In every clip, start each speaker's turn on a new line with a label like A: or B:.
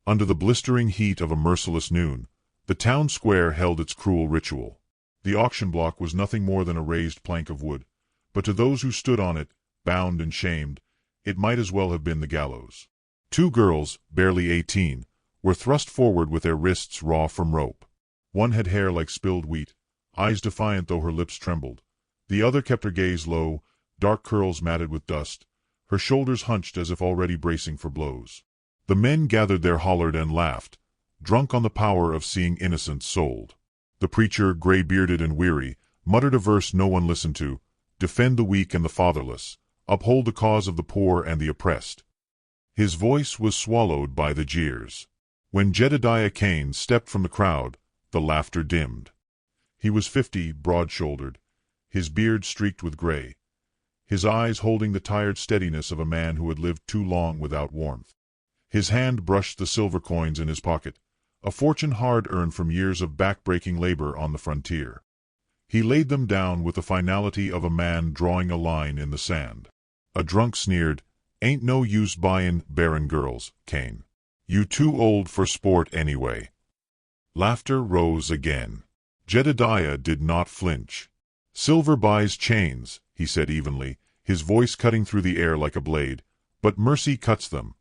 A: Under the blistering heat of a merciless noon, the town square held its cruel ritual. The auction block was nothing more than a raised plank of wood, but to those who stood on it, bound and shamed, it might as well have been the gallows. Two girls, barely 18, were thrust forward with their wrists raw from rope. One had hair like spilled wheat, eyes defiant though her lips trembled. The other kept her gaze low, dark curls matted with dust, her shoulders hunched as if already bracing for blows. The men gathered there hollered and laughed, drunk on the power of seeing innocence sold. The preacher, gray-bearded and weary, muttered a verse no one listened to: "Defend the weak and the fatherless, uphold the cause of the poor and the oppressed." His voice was swallowed by the jeers. When Jedediah Kane stepped from the crowd, the laughter dimmed. He was 50, broad-shouldered, his beard streaked with gray, his eyes holding the tired steadiness of a man who had lived too long without warmth. His hand brushed the silver coins in his pocket, a fortune hard-earned from years of back-breaking labor on the frontier. He laid them down with the finality of a man drawing a line in the sand. A drunk sneered, "Ain't no use buyin' barren girls, Kane. You too old for sport anyway." Laughter rose again. Jedediah did not flinch. "Silver buys chains," he said evenly, his voice cutting through the air like a blade, "but mercy cuts them."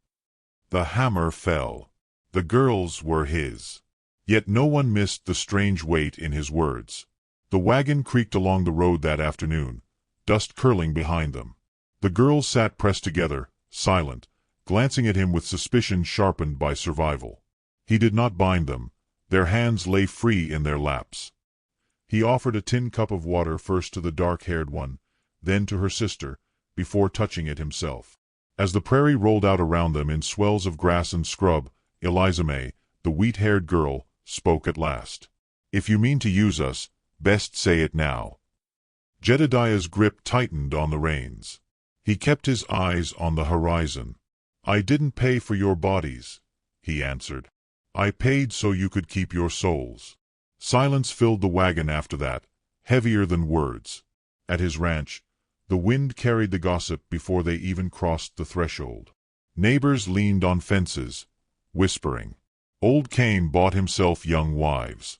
A: The hammer fell. The girls were his. Yet no one missed the strange weight in his words. The wagon creaked along the road that afternoon, dust curling behind them. The girls sat pressed together, silent, glancing at him with suspicion sharpened by survival. He did not bind them. Their hands lay free in their laps. He offered a tin cup of water first to the dark-haired one, then to her sister, before touching it himself. As the prairie rolled out around them in swells of grass and scrub, Eliza May, the wheat-haired girl, spoke at last. "If you mean to use us, best say it now." Jedediah's grip tightened on the reins. He kept his eyes on the horizon. "I didn't pay for your bodies," he answered. "I paid so you could keep your souls." Silence filled the wagon after that, heavier than words. At his ranch, the wind carried the gossip before they even crossed the threshold. Neighbors leaned on fences, whispering. Old Kane bought himself young wives.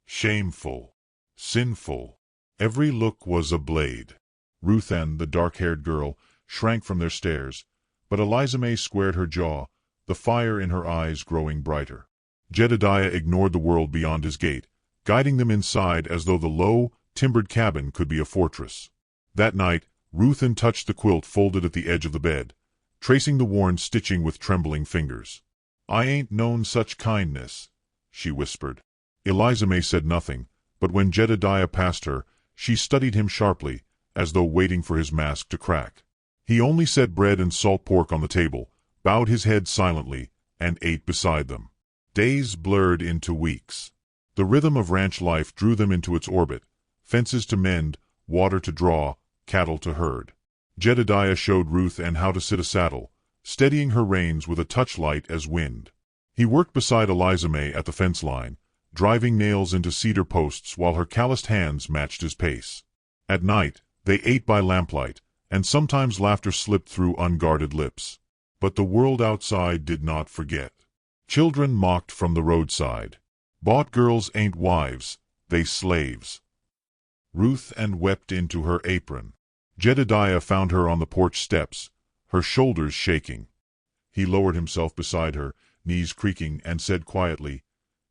A: Shameful. Sinful. Every look was a blade. Ruth Ann, the dark-haired girl, shrank from their stares, but Eliza May squared her jaw, the fire in her eyes growing brighter. Jedediah ignored the world beyond his gate, guiding them inside as though the low, timbered cabin could be a fortress. That night, Ruth Ann touched the quilt folded at the edge of the bed, tracing the worn stitching with trembling fingers. "I ain't known such kindness," she whispered. Eliza May said nothing, but when Jedediah passed her, she studied him sharply, as though waiting for his mask to crack. He only set bread and salt pork on the table, bowed his head silently, and ate beside them. Days blurred into weeks. The rhythm of ranch life drew them into its orbit, fences to mend, water to draw, cattle to herd. Jedediah showed Ruth Ann how to sit a saddle, steadying her reins with a touch light as wind. He worked beside Eliza May at the fence line, driving nails into cedar posts while her calloused hands matched his pace. At night, they ate by lamplight, and sometimes laughter slipped through unguarded lips. But the world outside did not forget. Children mocked from the roadside. Bought girls ain't wives, they slaves. Ruth Ann wept into her apron. Jedediah found her on the porch steps, her shoulders shaking. He lowered himself beside her, knees creaking, and said quietly,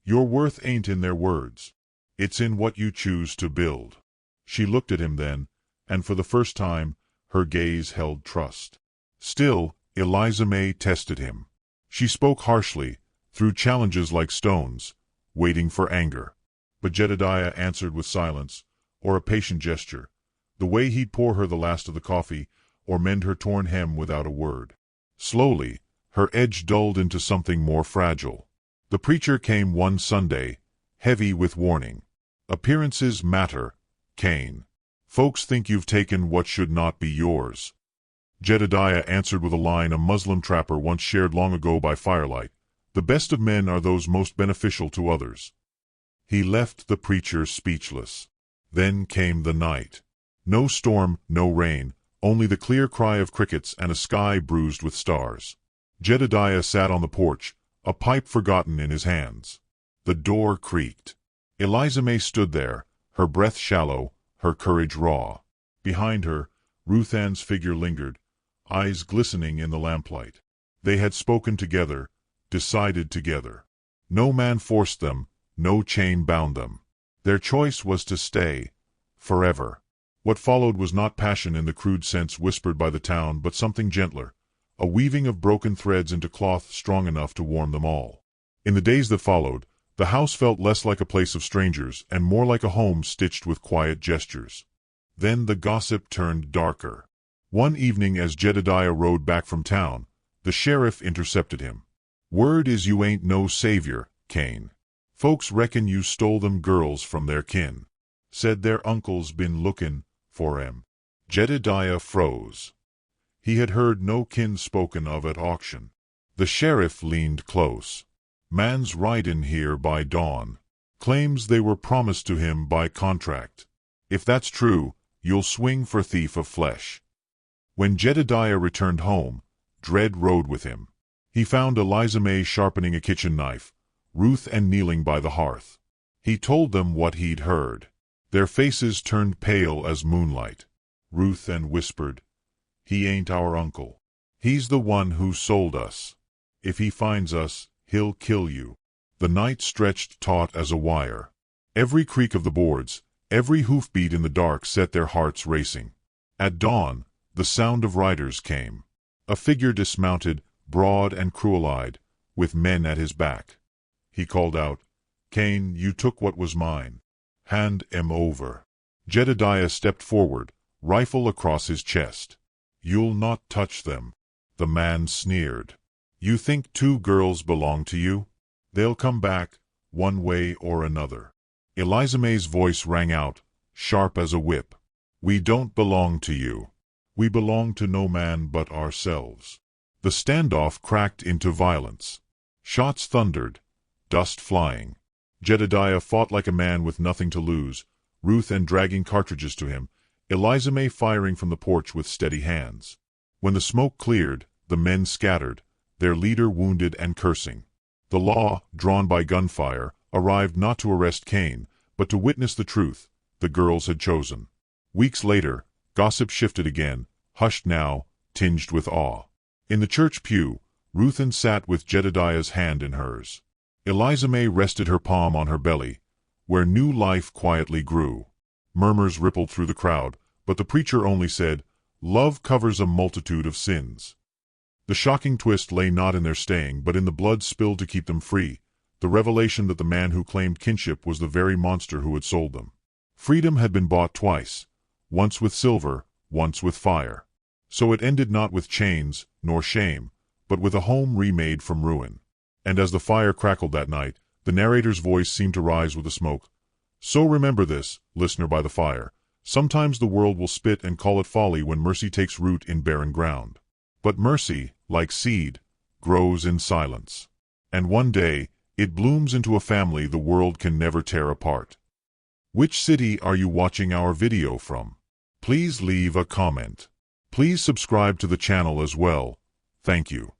A: "Your worth ain't in their words. It's in what you choose to build." She looked at him then, and for the first time, her gaze held trust. Still, Eliza May tested him. She spoke harshly, threw challenges like stones, waiting for anger. But Jedediah answered with silence, or a patient gesture, the way he'd pour her the last of the coffee, or mend her torn hem without a word. Slowly, her edge dulled into something more fragile. The preacher came one Sunday, heavy with warning. "Appearances matter, Kane. Folks think you've taken what should not be yours." Jedediah answered with a line a Muslim trapper once shared long ago by firelight, "The best of men are those most beneficial to others." He left the preacher speechless. Then came the night. No storm, no rain, only the clear cry of crickets and a sky bruised with stars. Jedediah sat on the porch, a pipe forgotten in his hands. The door creaked. Eliza May stood there, her breath shallow, her courage raw. Behind her, Ruth Ann's figure lingered, eyes glistening in the lamplight. They had spoken together, decided together. No man forced them, no chain bound them. Their choice was to stay, forever. What followed was not passion in the crude sense whispered by the town, but something gentler, a weaving of broken threads into cloth strong enough to warm them all. In the days that followed, the house felt less like a place of strangers and more like a home stitched with quiet gestures. Then the gossip turned darker. One evening as Jedediah rode back from town, the sheriff intercepted him. "Word is you ain't no savior, Cain. Folks reckon you stole them girls from their kin. Said their uncle's been lookin' for 'em." Jedediah froze. He had heard no kin spoken of at auction. The sheriff leaned close. "Man's ridin' here by dawn. Claims they were promised to him by contract. If that's true, you'll swing for thief of flesh." When Jedediah returned home, dread rode with him. He found Eliza May sharpening a kitchen knife, Ruth Ann kneeling by the hearth. He told them what he'd heard. Their faces turned pale as moonlight. Ruth Ann whispered, "He ain't our uncle. He's the one who sold us. If he finds us, he'll kill you." The night stretched taut as a wire. Every creak of the boards, every hoofbeat in the dark set their hearts racing. At dawn, the sound of riders came. A figure dismounted, broad and cruel-eyed, with men at his back. He called out, "Cain, you took what was mine. Hand 'em over." Jedediah stepped forward, rifle across his chest. "You'll not touch them." The man sneered. "You think 2 girls belong to you? They'll come back, one way or another." Eliza May's voice rang out, sharp as a whip. "We don't belong to you. We belong to no man but ourselves." The standoff cracked into violence. Shots thundered, dust flying. Jedediah fought like a man with nothing to lose, Ruth Ann dragging cartridges to him, Eliza May firing from the porch with steady hands. When the smoke cleared, the men scattered, their leader wounded and cursing. The law, drawn by gunfire, arrived not to arrest Cain, but to witness the truth the girls had chosen. Weeks later, gossip shifted again, hushed now, tinged with awe. In the church pew, Ruth Ann sat with Jedediah's hand in hers. Eliza May rested her palm on her belly, where new life quietly grew. Murmurs rippled through the crowd, but the preacher only said, "Love covers a multitude of sins." The shocking twist lay not in their staying, but in the blood spilled to keep them free, the revelation that the man who claimed kinship was the very monster who had sold them. Freedom had been bought twice, once with silver, once with fire. So it ended not with chains, nor shame, but with a home remade from ruin. And as the fire crackled that night, the narrator's voice seemed to rise with the smoke. "So remember this, listener by the fire. Sometimes the world will spit and call it folly when mercy takes root in barren ground. But mercy, like seed, grows in silence. And one day, it blooms into a family the world can never tear apart." Which city are you watching our video from? Please leave a comment. Please subscribe to the channel as well. Thank you.